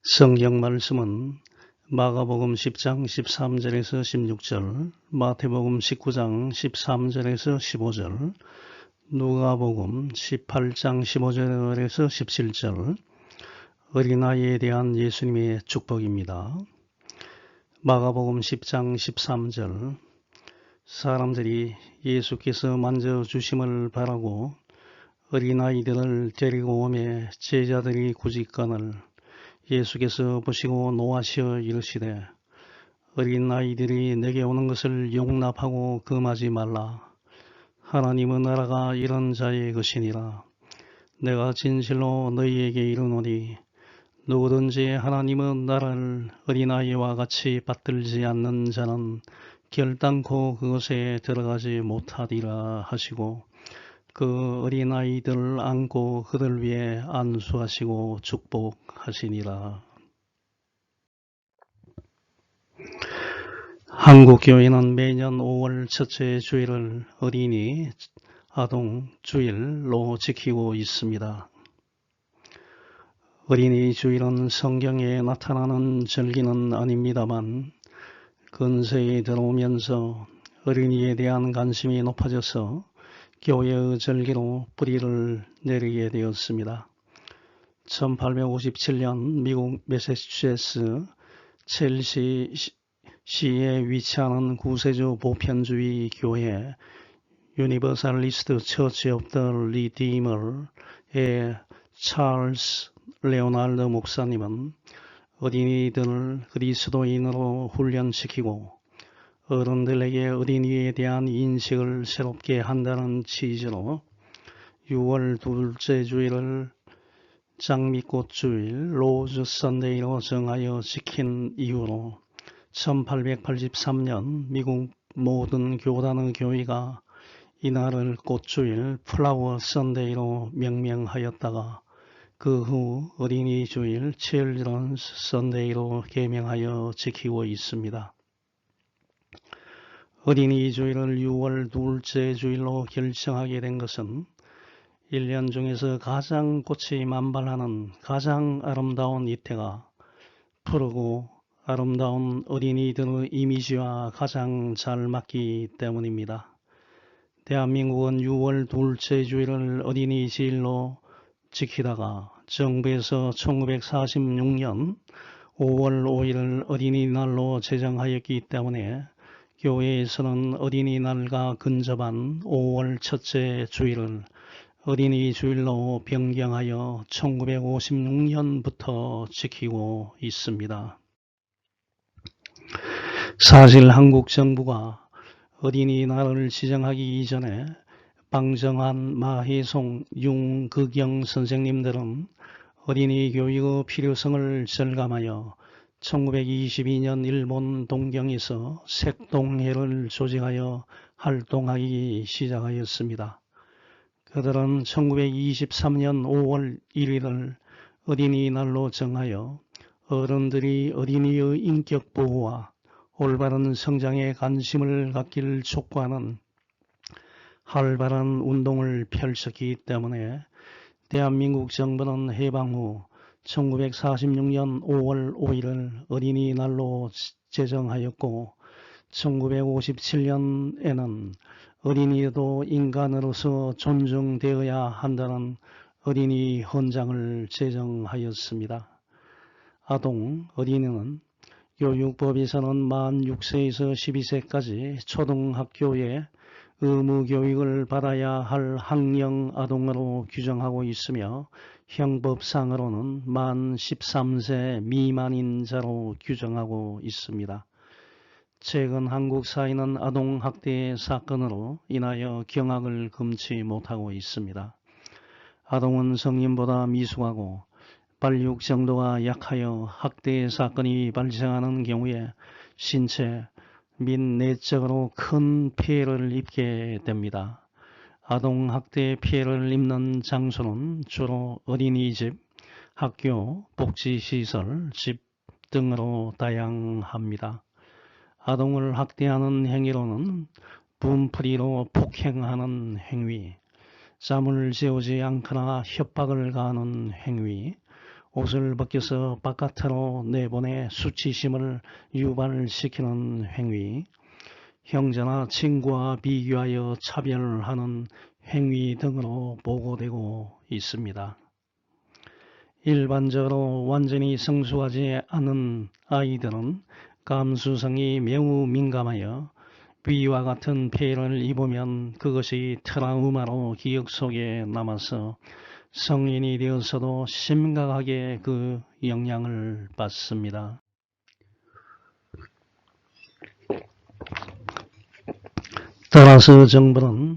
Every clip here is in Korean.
성경 말씀은 마가복음 10장 13절에서 16절, 마태복음 19장 13절에서 15절, 누가복음 18장 15절에서 17절, 어린아이에 대한 예수님의 축복입니다. 마가복음 10장 13절, 사람들이 예수께서 만져주심을 바라고 어린아이들을 데리고 오매 제자들이 꾸짖거늘 예수께서 보시고 노하시어 이르시되 어린 아이들이 내게 오는 것을 용납하고 금하지 말라. 하나님의 나라가 이런 자의 것이니라. 내가 진실로 너희에게 이르노니 누구든지 하나님의 나라를 어린아이와 같이 받들지 않는 자는 결단코 그것에 들어가지 못하리라 하시고 그 어린아이들을 안고 그들 위에 안수하시고 축복하시니라. 한국교회는 매년 5월 첫째 주일을 어린이 아동 주일로 지키고 있습니다. 어린이 주일은 성경에 나타나는 절기는 아닙니다만 근세에 들어오면서 어린이에 대한 관심이 높아져서 교회의 절기로 뿌리를 내리게 되었습니다. 1857년 미국 매사추세츠 첼시시에 위치하는 구세주 보편주의 교회 유니버살리스트 처치 오브 더 리디머의 찰스 레오날드 목사님은 어린이들을 그리스도인으로 훈련시키고 어른들에게 어린이에 대한 인식을 새롭게 한다는 취지로 6월 둘째 주일을 장미꽃주일 로즈 선데이로 정하여 지킨 이후로 1883년 미국 모든 교단의 교회가 이날을 꽃주일 플라워 선데이로 명명하였다가 그 후 어린이 주일 칠드런스 선데이로 개명하여 지키고 있습니다. 어린이 주일을 6월 둘째 주일로 결정하게 된 것은 1년 중에서 가장 꽃이 만발하는 가장 아름다운 이때가 푸르고 아름다운 어린이들의 이미지와 가장 잘 맞기 때문입니다. 대한민국은 6월 둘째 주일을 어린이 주일로 지키다가 정부에서 1946년 5월 5일을 어린이날로 제정하였기 때문에 교회에서는 어린이날과 근접한 5월 첫째 주일을 어린이 주일로 변경하여 1956년부터 지키고 있습니다. 사실 한국 정부가 어린이날을 지정하기 이전에 방정환, 마혜송, 윤극영 선생님들은 어린이 교육의 필요성을 절감하여 1922년 일본 동경에서 색동회를 조직하여 활동하기 시작하였습니다. 그들은 1923년 5월 1일을 어린이날로 정하여 어른들이 어린이의 인격 보호와 올바른 성장에 관심을 갖기를 촉구하는 활발한 운동을 펼쳤기 때문에 대한민국 정부는 해방 후 1946년 5월 5일을 어린이날로 제정하였고 1957년에는 어린이도 인간으로서 존중되어야 한다는 어린이 헌장을 제정하였습니다. 아동, 어린이는 교육법에서는 만 6세에서 12세까지 초등학교에 의무교육을 받아야 할 학령 아동으로 규정하고 있으며 형법상으로는 만 13세 미만인 자로 규정하고 있습니다. 최근 한국 사회는 아동학대 사건으로 인하여 경악을 금치 못하고 있습니다. 아동은 성인보다 미숙하고 발육 정도가 약하여 학대 사건이 발생하는 경우에 신체 및 내적으로 큰 피해를 입게 됩니다. 아동학대 피해를 입는 장소는 주로 어린이집, 학교, 복지시설, 집 등으로 다양합니다. 아동을 학대하는 행위로는 분풀이로 폭행하는 행위, 잠을 재우지 않거나 협박을 가하는 행위, 옷을 벗겨서 바깥으로 내보내 수치심을 유발시키는 행위, 형제나 친구와 비교하여 차별하는 행위 등으로 보고되고 있습니다. 일반적으로 완전히 성숙하지 않은 아이들은 감수성이 매우 민감하여 위와 같은 피해를 입으면 그것이 트라우마로 기억 속에 남아서 성인이 되어서도 심각하게 그 영향을 받습니다. 따라서 정부는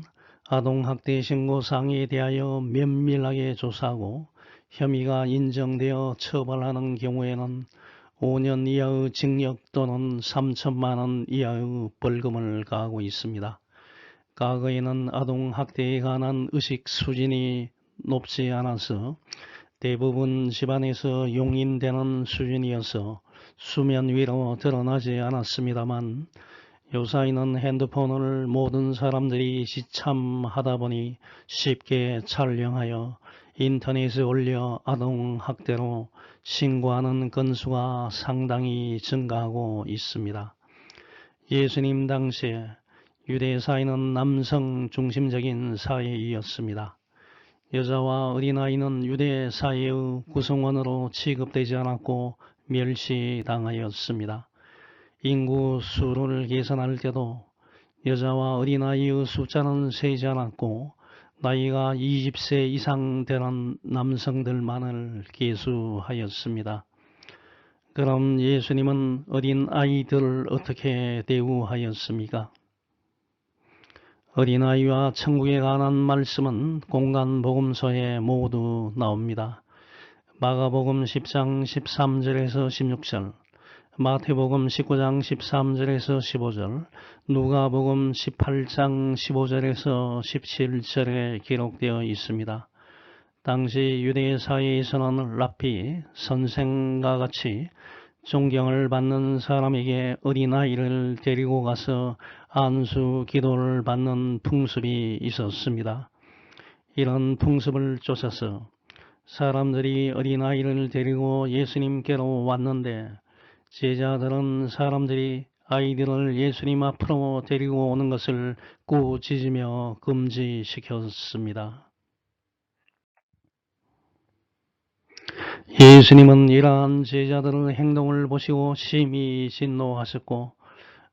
아동학대 신고 사항에 대하여 면밀하게 조사하고 혐의가 인정되어 처벌하는 경우에는 5년 이하의 징역 또는 3천만 원 이하의 벌금을 가하고 있습니다. 과거에는 아동학대에 관한 의식 수준이 높지 않아서 대부분 집안에서 용인되는 수준이어서 수면 위로 드러나지 않았습니다만 요사이는 핸드폰을 모든 사람들이 시참하다 보니 쉽게 촬영하여 인터넷에 올려 아동학대로 신고하는 건수가 상당히 증가하고 있습니다. 예수님 당시에 유대 사회는 남성 중심적인 사회이었습니다. 여자와 어린아이는 유대 사회의 구성원으로 취급되지 않았고 멸시당하였습니다. 인구 수를 계산할 때도 여자와 어린아이의 숫자는 세지 않았고 나이가 20세 이상 되는 남성들만을 계수하였습니다. 그럼 예수님은 어린아이들을 어떻게 대우하였습니까? 어린아이와 천국에 관한 말씀은 공간복음서에 모두 나옵니다. 마가복음 10장 13절에서 16절, 마태복음 19장 13절에서 15절, 누가복음 18장 15절에서 17절에 기록되어 있습니다. 당시 유대 사회에서는 랍비, 선생과 같이 존경을 받는 사람에게 어린아이를 데리고 가서 안수 기도를 받는 풍습이 있었습니다. 이런 풍습을 쫓아서 사람들이 어린아이를 데리고 예수님께로 왔는데 제자들은 사람들이 아이들을 예수님 앞으로 데리고 오는 것을 꾸짖으며 금지시켰습니다. 예수님은 이러한 제자들의 행동을 보시고 심히 진노하셨고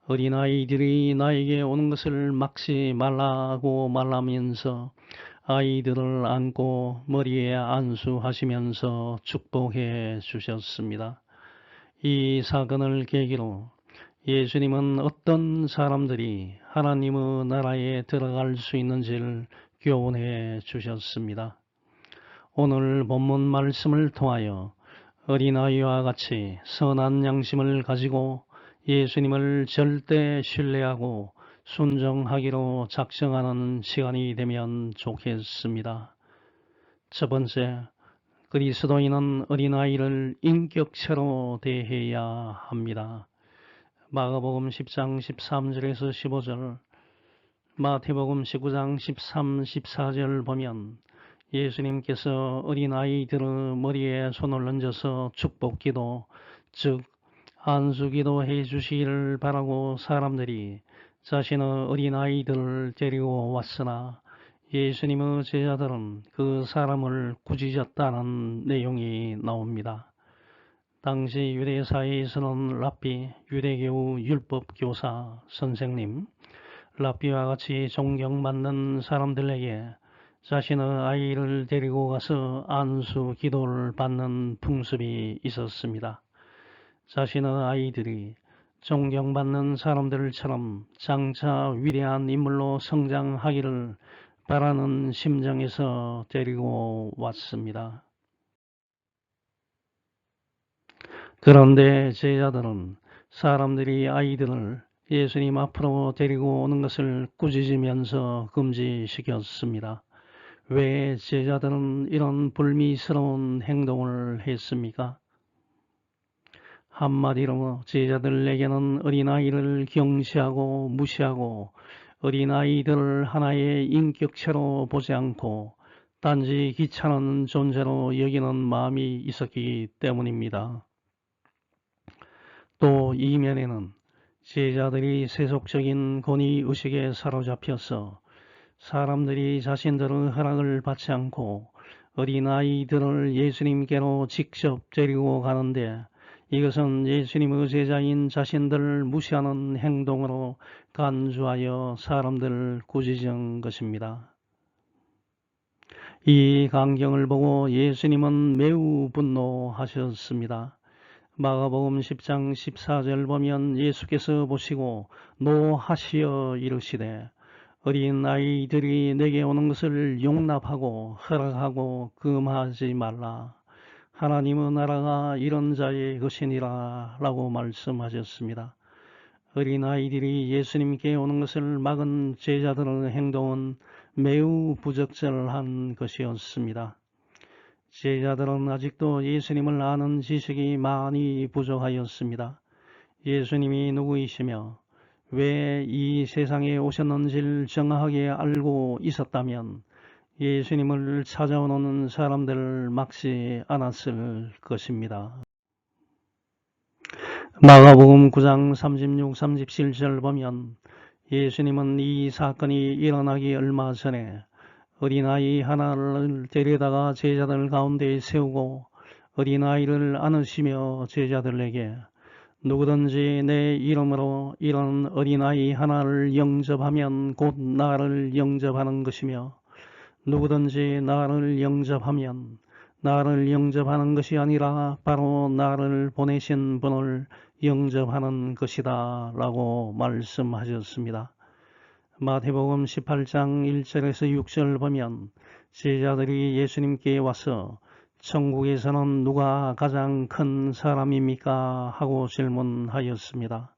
어린아이들이 나에게 오는 것을 막지 말라고 말하면서 아이들을 안고 머리에 안수하시면서 축복해 주셨습니다. 이 사건을 계기로 예수님은 어떤 사람들이 하나님의 나라에 들어갈 수 있는지를 교훈해 주셨습니다. 오늘 본문 말씀을 통하여 어린아이와 같이 선한 양심을 가지고 예수님을 절대 신뢰하고 순종하기로 작정하는 시간이 되면 좋겠습니다. 첫 번째, 그리스도인은 어린아이를 인격체로 대해야 합니다. 마가복음 10장 13절에서 15절, 마태복음 19장 13, 14절 보면 예수님께서 어린아이들의 머리에 손을 얹어서 축복기도, 즉 안수기도 해주시기를 바라고 사람들이 자신의 어린아이들을 데리고 왔으나 예수님의 제자들은 그 사람을 꾸짖었다는 내용이 나옵니다. 당시 유대사회에서는 랍비, 유대교 율법교사 선생님, 랍비와 같이 존경받는 사람들에게 자신의 아이를 데리고 가서 안수 기도를 받는 풍습이 있었습니다. 자신의 아이들이 존경받는 사람들처럼 장차 위대한 인물로 성장하기를 바라는 심정에서 데리고 왔습니다. 그런데 제자들은 사람들이 아이들을 예수님 앞으로 데리고 오는 것을 꾸짖으면서 금지시켰습니다. 왜 제자들은 이런 불미스러운 행동을 했습니까? 한마디로 제자들에게는 어린아이를 경시하고 무시하고 어린아이들을 하나의 인격체로 보지 않고 단지 귀찮은 존재로 여기는 마음이 있었기 때문입니다. 또 이면에는 제자들이 세속적인 권위의식에 사로잡혀서 사람들이 자신들의 허락을 받지 않고 어린아이들을 예수님께로 직접 데리고 가는데 이것은 예수님의 제자인 자신들을 무시하는 행동으로 간주하여 사람들을 꾸짖은 것입니다. 이 광경을 보고 예수님은 매우 분노하셨습니다. 마가복음 10장 14절 보면 예수께서 보시고 노하시어 이르시되 어린 아이들이 내게 오는 것을 용납하고 허락하고 금하지 말라. 하나님의 나라가 이런 자의 것이니라 라고 말씀하셨습니다. 어린 아이들이 예수님께 오는 것을 막은 제자들의 행동은 매우 부적절한 것이었습니다. 제자들은 아직도 예수님을 아는 지식이 많이 부족하였습니다. 예수님이 누구이시며 왜 이 세상에 오셨는지를 정확하게 알고 있었다면 예수님을 찾아오는 사람들을 막지 않았을 것입니다. 마가복음 9장 36, 37절 보면 예수님은 이 사건이 일어나기 얼마 전에 어린아이 하나를 데려다가 제자들 가운데 세우고 어린아이를 안으시며 제자들에게 누구든지 내 이름으로 이런 어린아이 하나를 영접하면 곧 나를 영접하는 것이며 누구든지 나를 영접하면 나를 영접하는 것이 아니라 바로 나를 보내신 분을 영접하는 것이다 라고 말씀하셨습니다. 마태복음 18장 1절에서 6절 보면 제자들이 예수님께 와서 천국에서는 누가 가장 큰 사람입니까? 하고 질문하였습니다.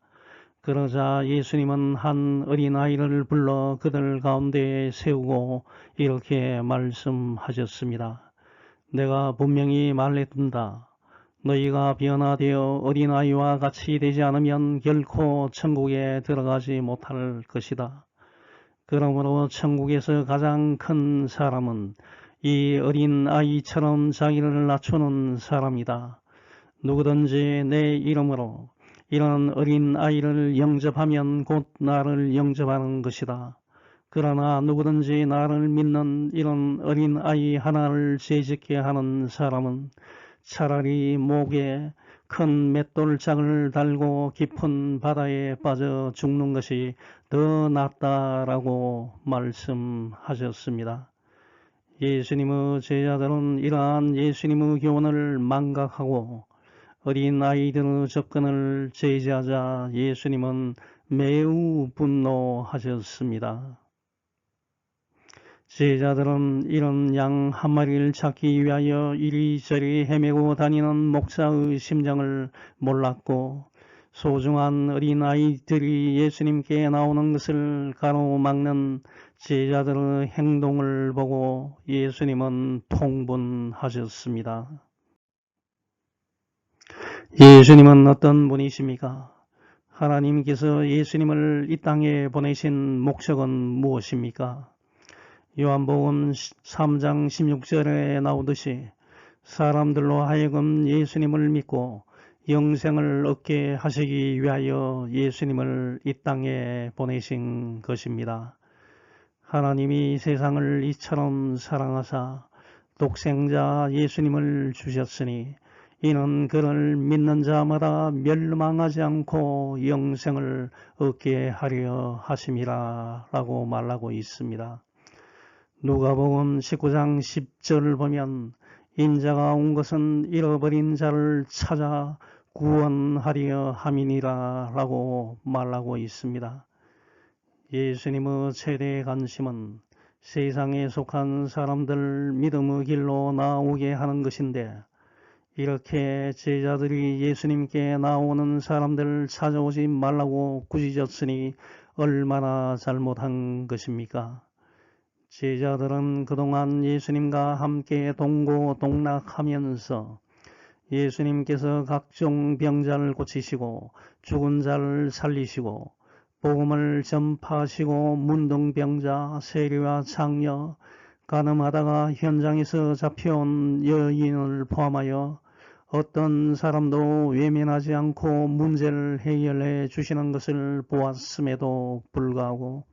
그러자 예수님은 한 어린아이를 불러 그들 가운데 세우고 이렇게 말씀하셨습니다. 내가 분명히 말했단다. 너희가 변화되어 어린아이와 같이 되지 않으면 결코 천국에 들어가지 못할 것이다. 그러므로 천국에서 가장 큰 사람은 이 어린 아이처럼 자기를 낮추는 사람이다. 누구든지 내 이름으로 이런 어린 아이를 영접하면 곧 나를 영접하는 것이다. 그러나 누구든지 나를 믿는 이런 어린 아이 하나를 죄짓게 하는 사람은 차라리 목에 큰 맷돌짝을 달고 깊은 바다에 빠져 죽는 것이 더 낫다라고 말씀하셨습니다. 예수님의 제자들은 이러한 예수님의 교훈을 망각하고 어린 아이들의 접근을 제지하자 예수님은 매우 분노하셨습니다. 제자들은 이런 양 한 마리를 찾기 위하여 이리저리 헤매고 다니는 목사의 심정을 몰랐고 소중한 어린아이들이 예수님께 나오는 것을 가로막는 제자들의 행동을 보고 예수님은 통분하셨습니다. 예수님은 어떤 분이십니까? 하나님께서 예수님을 이 땅에 보내신 목적은 무엇입니까? 요한복음 3장 16절에 나오듯이 사람들로 하여금 예수님을 믿고 영생을 얻게 하시기 위하여 예수님을 이 땅에 보내신 것입니다. 하나님이 세상을 이처럼 사랑하사 독생자 예수님을 주셨으니 이는 그를 믿는 자마다 멸망하지 않고 영생을 얻게 하려 하심이라 라고 말하고 있습니다. 누가복음 19장 10절을 보면 인자가 온 것은 잃어버린 자를 찾아 구원하려 함이니라 라고 말하고 있습니다. 예수님의 최대 관심은 세상에 속한 사람들 믿음의 길로 나오게 하는 것인데 이렇게 제자들이 예수님께 나오는 사람들을 찾아오지 말라고 꾸짖었으니 얼마나 잘못한 것입니까? 제자들은 그동안 예수님과 함께 동고동락하면서 예수님께서 각종 병자를 고치시고 죽은 자를 살리시고 복음을 전파하시고 문둥병자, 세리와 창녀, 가늠하다가 현장에서 잡혀온 여인을 포함하여 어떤 사람도 외면하지 않고 문제를 해결해 주시는 것을 보았음에도 불구하고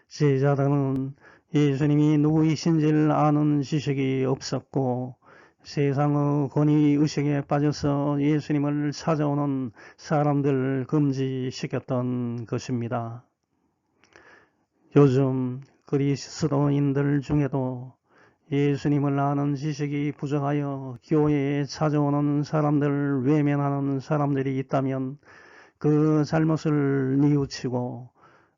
제자들은 예수님이 누구이신지를 아는 지식이 없었고 세상의 권위의식에 빠져서 예수님을 찾아오는 사람들을 금지시켰던 것입니다. 요즘 그리스도인들 중에도 예수님을 아는 지식이 부족하여 교회에 찾아오는 사람들을 외면하는 사람들이 있다면 그 잘못을 뉘우치고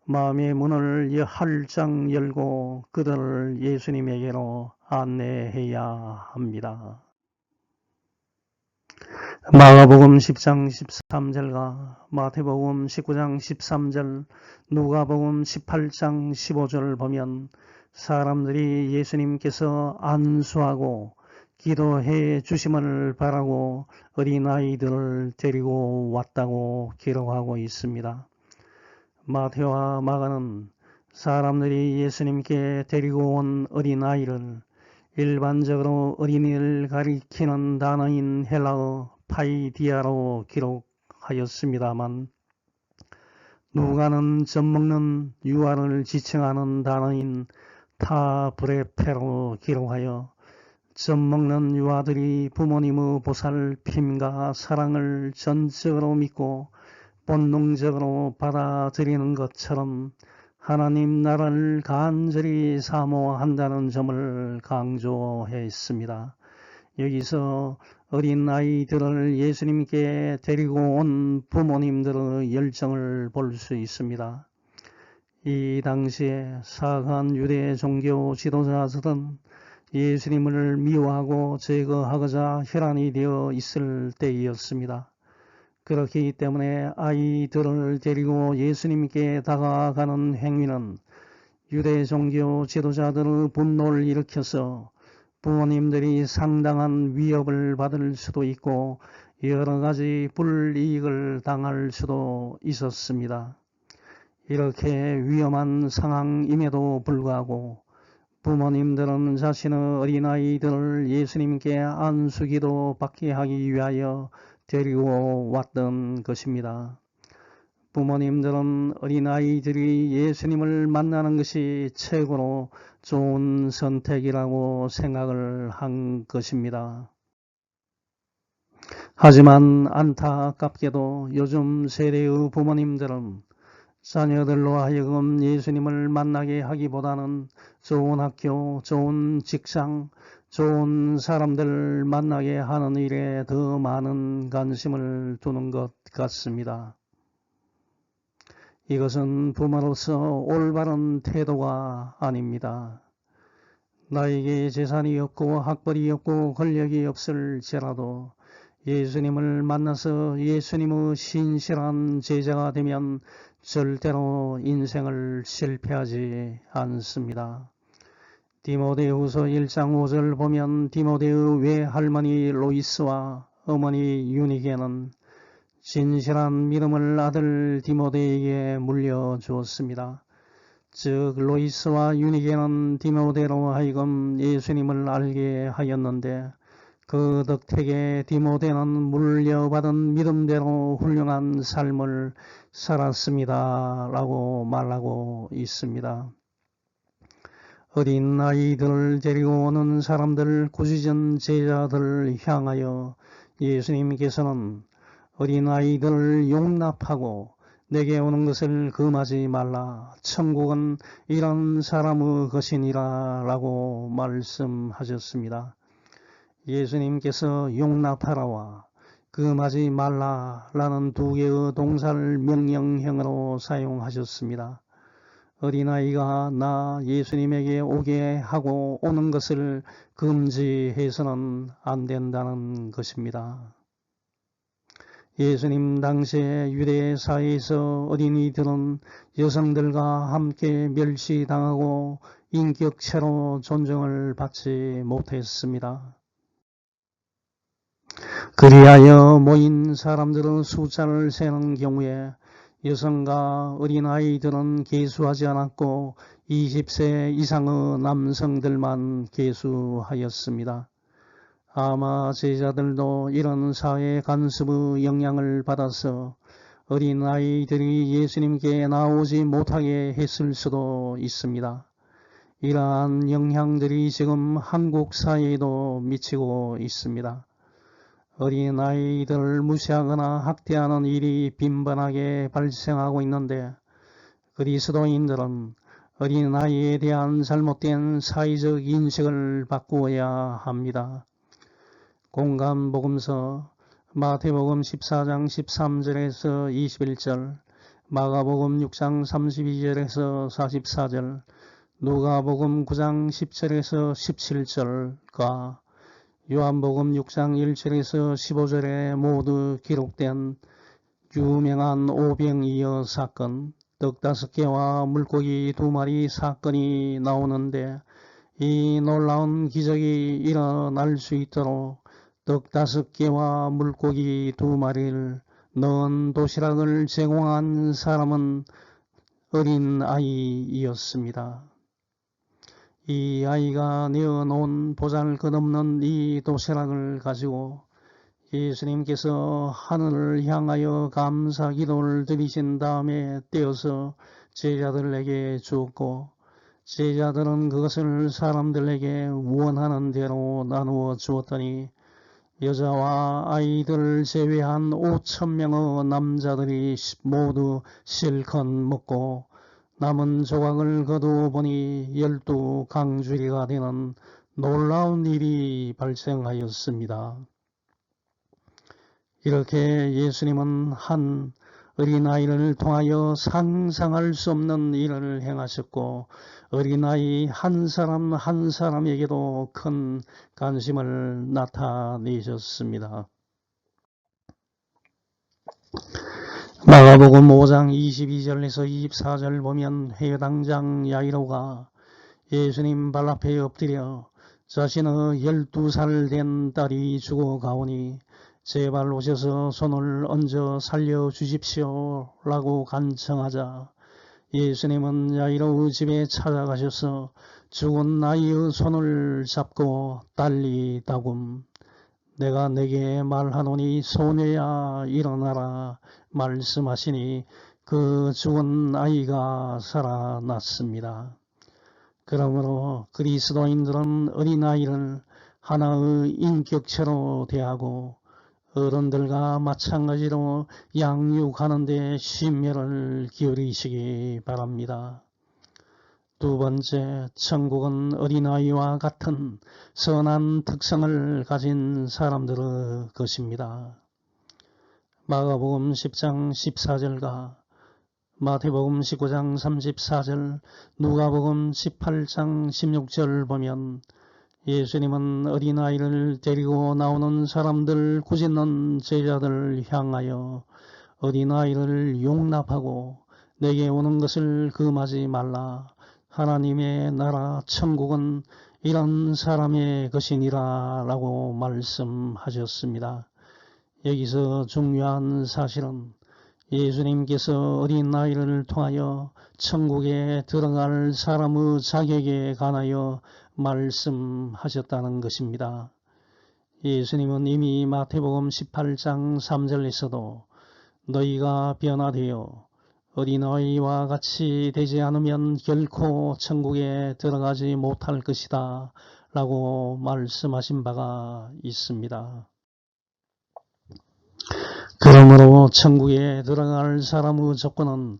마음의 문을 활짝 열고 그들을 예수님에게로 안내해야 합니다. 마가복음 10장 13절과 마태복음 19장 13절, 누가복음 18장 15절을 보면 사람들이 예수님께서 안수하고 기도해 주심을 바라고 어린아이들을 데리고 왔다고 기록하고 있습니다. 마태와 마가는 사람들이 예수님께 데리고 온 어린아이를 일반적으로 어린이를 가리키는 단어인 헬라어 파이디아로 기록하였습니다만 누가는 젖먹는 유아를 지칭하는 단어인 타브레페로 기록하여 젖먹는 유아들이 부모님의 보살핌과 사랑을 전적으로 믿고 본능적으로 받아들이는 것처럼 하나님 나라를 간절히 사모한다는 점을 강조했습니다. 여기서 어린 아이들을 예수님께 데리고 온 부모님들의 열정을 볼 수 있습니다. 이 당시에 사악한 유대 종교 지도자들은 예수님을 미워하고 제거하고자 혈안이 되어 있을 때이었습니다. 그렇기 때문에 아이들을 데리고 예수님께 다가가는 행위는 유대 종교 지도자들의 분노를 일으켜서 부모님들이 상당한 위협을 받을 수도 있고 여러 가지 불이익을 당할 수도 있었습니다. 이렇게 위험한 상황임에도 불구하고 부모님들은 자신의 어린아이들을 예수님께 안수기도 받게 하기 위하여 데리고 왔던 것입니다. 부모님들은 어린아이들이 예수님을 만나는 것이 최고로 좋은 선택이라고 생각을 한 것입니다. 하지만 안타깝게도 요즘 세대의 부모님들은 자녀들로 하여금 예수님을 만나게 하기보다는 좋은 학교, 좋은 직장, 좋은 사람들 만나게 하는 일에 더 많은 관심을 두는 것 같습니다. 이것은 부모로서 올바른 태도가 아닙니다. 나에게 재산이 없고 학벌이 없고 권력이 없을지라도 예수님을 만나서 예수님의 신실한 제자가 되면 절대로 인생을 실패하지 않습니다. 디모데후서 1장 5절 보면 디모데의 외할머니 로이스와 어머니 유니게는 진실한 믿음을 아들 디모데에게 물려주었습니다. 즉 로이스와 유니게는 디모데로 하여금 예수님을 알게 하였는데 그 덕택에 디모데는 물려받은 믿음대로 훌륭한 삶을 살았습니다. 라고 말하고 있습니다. 어린 아이들을 데리고 오는 사람들, 구지전 제자들을 향하여 예수님께서는 어린 아이들을 용납하고 내게 오는 것을 금하지 말라. 천국은 이런 사람의 것이니라 라고 말씀하셨습니다. 예수님께서 용납하라와 금하지 말라라는 두 개의 동사를 명령형으로 사용하셨습니다. 어린아이가 나 예수님에게 오게 하고 오는 것을 금지해서는 안 된다는 것입니다. 예수님 당시에 유대 사회에서 어린이들은 여성들과 함께 멸시당하고 인격체로 존중을 받지 못했습니다. 그리하여 모인 사람들의 숫자를 세는 경우에 여성과 어린아이들은 계수하지 않았고 20세 이상의 남성들만 계수하였습니다. 아마 제자들도 이런 사회 간섭의 영향을 받아서 어린아이들이 예수님께 나오지 못하게 했을 수도 있습니다. 이러한 영향들이 지금 한국 사회에도 미치고 있습니다. 어린아이들을 무시하거나 학대하는 일이 빈번하게 발생하고 있는데 그리스도인들은 어린아이에 대한 잘못된 사회적 인식을 바꾸어야 합니다. 공간복음서 마태복음 14장 13절에서 21절, 마가복음 6장 32절에서 44절, 누가복음 9장 10절에서 17절과 요한복음 6장 1절에서 15절에 모두 기록된 유명한 오병이어 사건, 떡 5개와 물고기 2마리 사건이 나오는데 이 놀라운 기적이 일어날 수 있도록 떡 5개와 물고기 2마리를 넣은 도시락을 제공한 사람은 어린 아이였습니다. 이 아이가 내어놓은 보잘것없는 이 도시락을 가지고 예수님께서 하늘을 향하여 감사 기도를 드리신 다음에 떼어서 제자들에게 주었고 제자들은 그것을 사람들에게 원하는 대로 나누어 주었더니 여자와 아이들을 제외한 5,000명의 남자들이 모두 실컷 먹고 남은 조각을 거두어 보니 12강주리가 되는 놀라운 일이 발생하였습니다. 이렇게 예수님은 한 어린아이를 통하여 상상할 수 없는 일을 행하셨고 어린아이 한 사람 한 사람에게도 큰 관심을 나타내셨습니다. 마가복음 5장 22절에서 24절 보면 회당장 야이로가 예수님 발 앞에 엎드려 자신의 12살 된 딸이 죽어가오니 제발 오셔서 손을 얹어 살려주십시오 라고 간청하자 예수님은 야이로의 집에 찾아가셔서 죽은 아이의 손을 잡고 딸이 다굼 내가 내게 말하노니 소녀야 일어나라 말씀하시니 그 죽은 아이가 살아났습니다. 그러므로 그리스도인들은 어린아이를 하나의 인격체로 대하고 어른들과 마찬가지로 양육하는 데 심혈을 기울이시기 바랍니다. 두 번째, 천국은 어린아이와 같은 선한 특성을 가진 사람들의 것입니다. 마가복음 10장 14절과 마태복음 19장 34절, 누가복음 18장 16절 보면 예수님은 어린아이를 데리고 나오는 사람들 꾸짖는 제자들을 향하여 어린아이를 용납하고 내게 오는 것을 금하지 말라. 하나님의 나라 천국은 이런 사람의 것이니라 라고 말씀하셨습니다. 여기서 중요한 사실은 예수님께서 어린아이를 통하여 천국에 들어갈 사람의 자격에 관하여 말씀하셨다는 것입니다. 예수님은 이미 마태복음 18장 3절에서도 너희가 변화되어 어린아이와 같이 되지 않으면 결코 천국에 들어가지 못할 것이다 라고 말씀하신 바가 있습니다. 그러므로 천국에 들어갈 사람의 조건은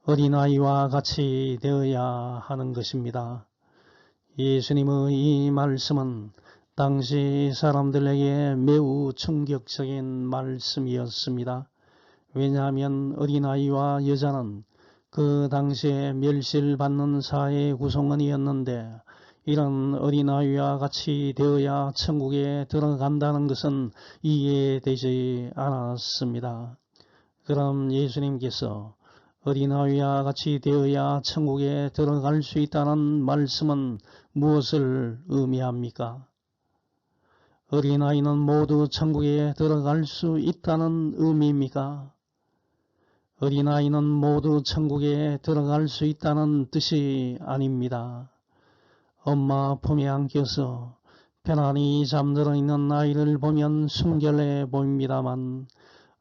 어린아이와 같이 되어야 하는 것입니다. 예수님의 이 말씀은 당시 사람들에게 매우 충격적인 말씀이었습니다. 왜냐하면 어린아이와 여자는 그 당시에 멸시받는 사회 구성원이었는데 이런 어린아이와 같이 되어야 천국에 들어간다는 것은 이해되지 않았습니다. 그럼 예수님께서 어린아이와 같이 되어야 천국에 들어갈 수 있다는 말씀은 무엇을 의미합니까? 어린아이는 모두 천국에 들어갈 수 있다는 의미입니까? 어린아이는 모두 천국에 들어갈 수 있다는 뜻이 아닙니다. 엄마 품에 안겨서 편안히 잠들어 있는 아이를 보면 순결해 보입니다만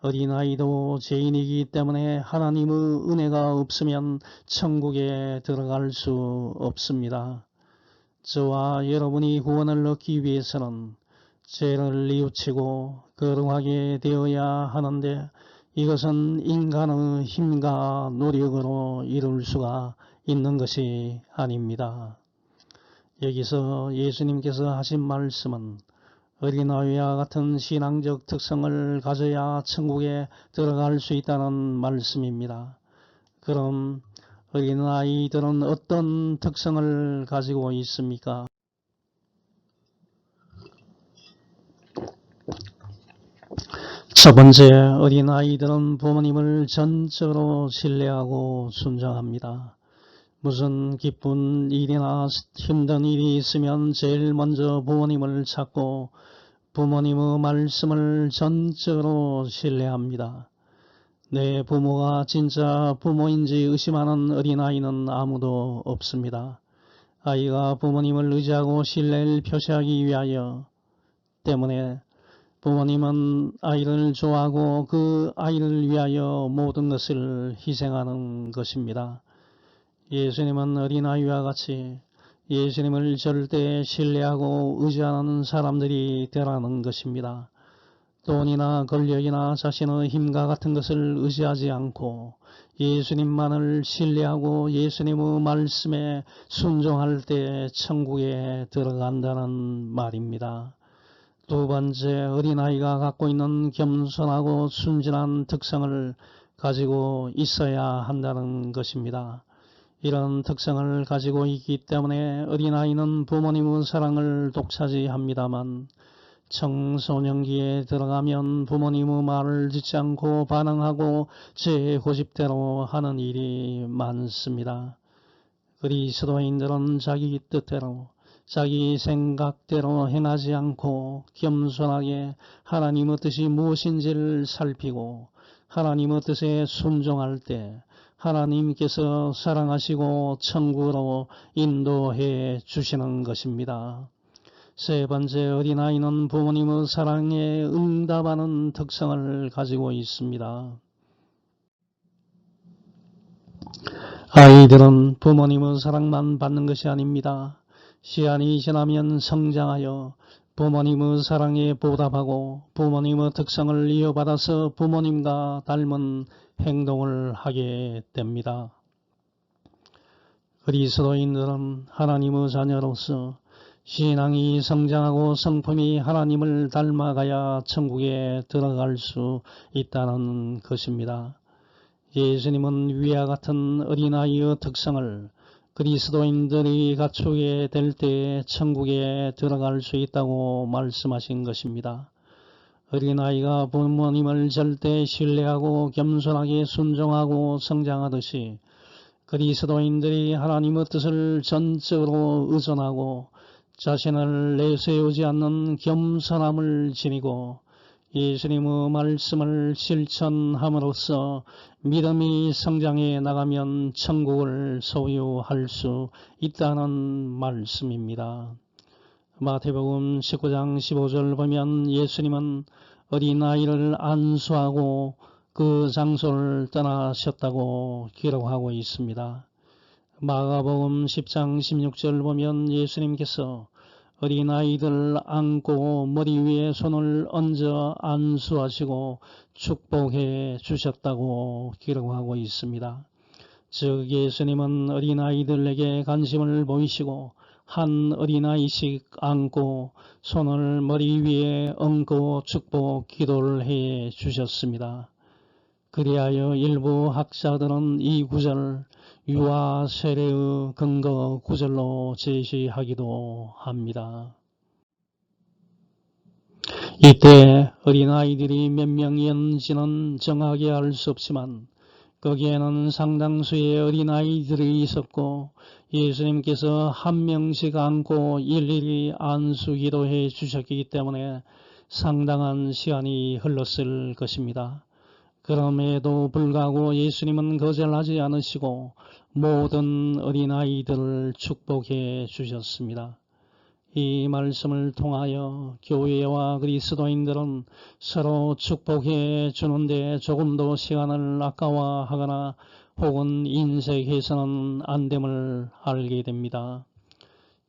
어린아이도 죄인이기 때문에 하나님의 은혜가 없으면 천국에 들어갈 수 없습니다. 저와 여러분이 구원을 얻기 위해서는 죄를 뉘우치고 거룩하게 되어야 하는데 이것은 인간의 힘과 노력으로 이룰 수가 있는 것이 아닙니다. 여기서 예수님께서 하신 말씀은 어린아이와 같은 신앙적 특성을 가져야 천국에 들어갈 수 있다는 말씀입니다. 그럼 어린아이들은 어떤 특성을 가지고 있습니까? 첫 번째, 어린아이들은 부모님을 전적으로 신뢰하고 순종합니다. 무슨 기쁜 일이나 힘든 일이 있으면 제일 먼저 부모님을 찾고 부모님의 말씀을 전적으로 신뢰합니다. 내 부모가 진짜 부모인지 의심하는 어린아이는 아무도 없습니다. 아이가 부모님을 의지하고 신뢰를 표시하기 위하여 때문에 부모님은 아이를 좋아하고 그 아이를 위하여 모든 것을 희생하는 것입니다. 예수님은 어린아이와 같이 예수님을 절대 신뢰하고 의지하는 사람들이 되라는 것입니다. 돈이나 권력이나 자신의 힘과 같은 것을 의지하지 않고 예수님만을 신뢰하고 예수님의 말씀에 순종할 때 천국에 들어간다는 말입니다. 두 번째, 어린아이가 갖고 있는 겸손하고 순진한 특성을 가지고 있어야 한다는 것입니다. 이런 특성을 가지고 있기 때문에 어린아이는 부모님의 사랑을 독차지합니다만 청소년기에 들어가면 부모님의 말을 듣지 않고 반항하고 제 고집대로 하는 일이 많습니다. 그리스도인들은 자기 뜻대로 자기 생각대로 행하지 않고 겸손하게 하나님의 뜻이 무엇인지를 살피고 하나님의 뜻에 순종할 때 하나님께서 사랑하시고 천국으로 인도해 주시는 것입니다. 세 번째, 어린아이는 부모님의 사랑에 응답하는 특성을 가지고 있습니다. 아이들은 부모님의 사랑만 받는 것이 아닙니다. 시간이 지나면 성장하여 부모님의 사랑에 보답하고 부모님의 특성을 이어받아서 부모님과 닮은 행동을 하게 됩니다. 그리스도인들은 하나님의 자녀로서 신앙이 성장하고 성품이 하나님을 닮아가야 천국에 들어갈 수 있다는 것입니다. 예수님은 위와 같은 어린아이의 특성을 그리스도인들이 갖추게 될 때에 천국에 들어갈 수 있다고 말씀하신 것입니다. 어린아이가 부모님을 절대 신뢰하고 겸손하게 순종하고 성장하듯이 그리스도인들이 하나님의 뜻을 전적으로 의존하고 자신을 내세우지 않는 겸손함을 지니고 예수님의 말씀을 실천함으로써 믿음이 성장해 나가면 천국을 소유할 수 있다는 말씀입니다. 마태복음 19장 15절 보면 예수님은 어린아이를 안수하고 그 장소를 떠나셨다고 기록하고 있습니다. 마가복음 10장 16절 보면 예수님께서 어린아이들 안고 머리 위에 손을 얹어 안수하시고 축복해 주셨다고 기록하고 있습니다. 즉 예수님은 어린아이들에게 관심을 보이시고 한 어린아이씩 안고 손을 머리 위에 얹고 축복 기도를 해 주셨습니다. 그리하여 일부 학자들은 이 구절 유아 세례의 근거 구절로 제시하기도 합니다. 이때 어린아이들이 몇 명이었는지는 정확히 알 수 없지만 거기에는 상당수의 어린아이들이 있었고 예수님께서 한 명씩 안고 일일이 안수 기도해 주셨기 때문에 상당한 시간이 흘렀을 것입니다. 그럼에도 불구하고 예수님은 거절하지 않으시고 모든 어린아이들을 축복해 주셨습니다. 이 말씀을 통하여 교회와 그리스도인들은 서로 축복해 주는데 조금도 시간을 아까워하거나 혹은 인색해서는 안 됨을 알게 됩니다.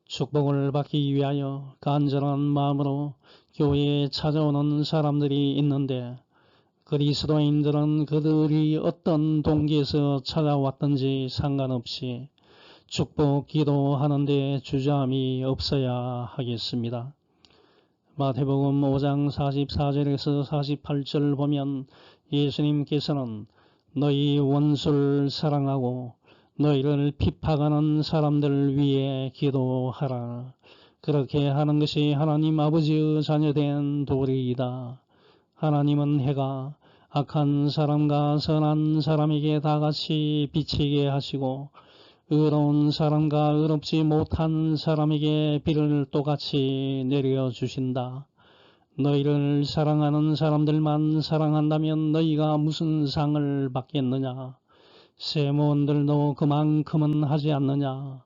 축복을 받기 위하여 간절한 마음으로 교회에 찾아오는 사람들이 있는데 그리스도인들은 그들이 어떤 동기에서 찾아왔든지 상관없이 축복 기도하는데 주저함이 없어야 하겠습니다. 마태복음 5장 44절에서 48절 보면 예수님께서는 너희 원수를 사랑하고 너희를 핍박하는 사람들 위해 기도하라. 그렇게 하는 것이 하나님 아버지의 자녀된 도리이다. 하나님은 해가 악한 사람과 선한 사람에게 다같이 비치게 하시고 의로운 사람과 의롭지 못한 사람에게 비를 똑같이 내려주신다. 너희를 사랑하는 사람들만 사랑한다면 너희가 무슨 상을 받겠느냐? 세무원들도 그만큼은 하지 않느냐?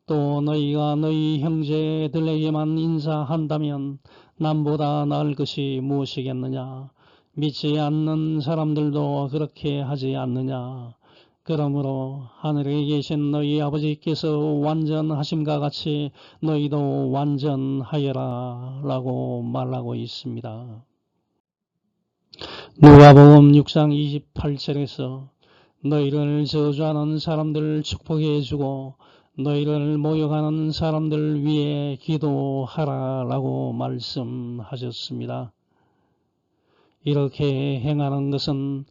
또 너희가 너희 형제들에게만 인사한다면 남보다 나을 것이 무엇이겠느냐? 믿지 않는 사람들도 그렇게 하지 않느냐? 그러므로 하늘에 계신 너희 아버지께서 완전하심과 같이 너희도 완전하여라 라고 말하고 있습니다. 누가복음 6장 28절에서 너희를 저주하는 사람들을 축복해 주고 너희를 모욕하는 사람들 위해 기도하라 라고 말씀하셨습니다. 이렇게 행하는 것은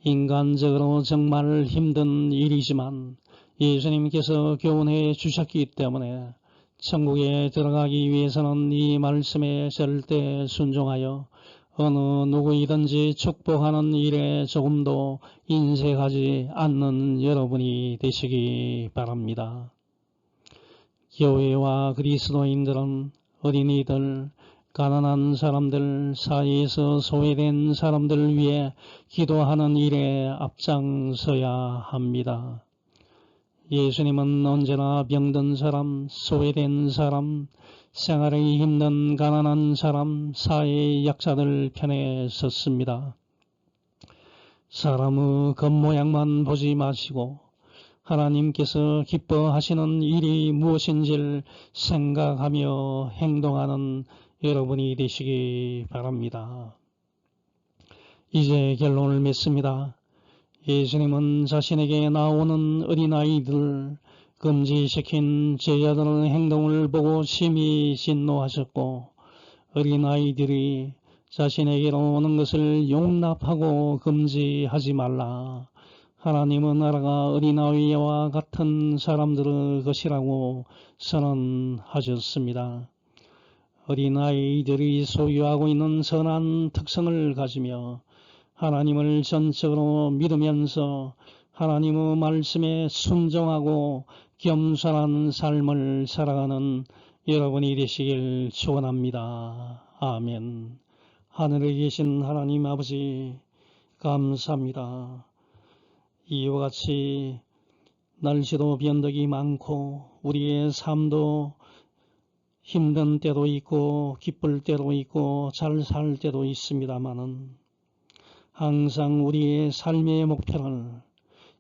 인간적으로 정말 힘든 일이지만 예수님께서 교훈해 주셨기 때문에 천국에 들어가기 위해서는 이 말씀에 절대 순종하여 어느 누구이든지 축복하는 일에 조금도 인색하지 않는 여러분이 되시기 바랍니다. 교회와 그리스도인들은 어린이들, 가난한 사람들, 사이에서 소외된 사람들을 위해 기도하는 일에 앞장서야 합니다. 예수님은 언제나 병든 사람, 소외된 사람, 생활이 힘든 가난한 사람, 사회의 약자들 편에 섰습니다. 사람의 겉모양만 보지 마시고 하나님께서 기뻐하시는 일이 무엇인지를 생각하며 행동하는 여러분이 되시기 바랍니다. 이제 결론을 맺습니다. 예수님은 자신에게 나오는 어린아이들, 금지시킨 제자들의 행동을 보고 심히 진노하셨고 어린아이들이 자신에게로 오는 것을 용납하고 금지하지 말라. 하나님의 나라가 어린아이와 같은 사람들의 것이라고 선언하셨습니다. 어린아이들이 소유하고 있는 선한 특성을 가지며 하나님을 전적으로 믿으면서 하나님의 말씀에 순종하고 겸손한 삶을 살아가는 여러분이 되시길 축원합니다. 아멘. 하늘에 계신 하나님 아버지 감사합니다. 이와 같이 날씨도 변덕이 많고 우리의 삶도 힘든 때도 있고 기쁠 때도 있고 잘 살 때도 있습니다마는 항상 우리의 삶의 목표를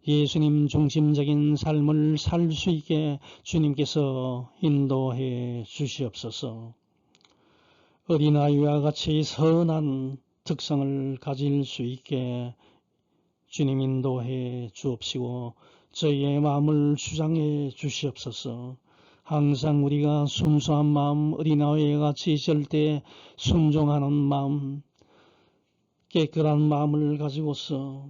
예수님 중심적인 삶을 살 수 있게 주님께서 인도해 주시옵소서. 어린아이와 같이 선한 특성을 가질 수 있게 주님 인도해 주옵시고 저희의 마음을 주장해 주시옵소서. 항상 우리가 순수한 마음, 어린아이와 같이 절대 순종하는 마음, 깨끗한 마음을 가지고서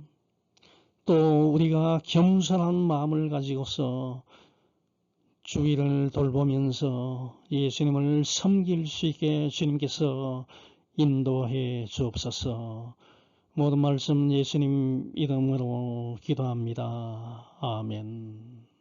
또 우리가 겸손한 마음을 가지고서 주위를 돌보면서 예수님을 섬길 수 있게 주님께서 인도해 주옵소서. 모든 말씀 예수님 이름으로 기도합니다. 아멘.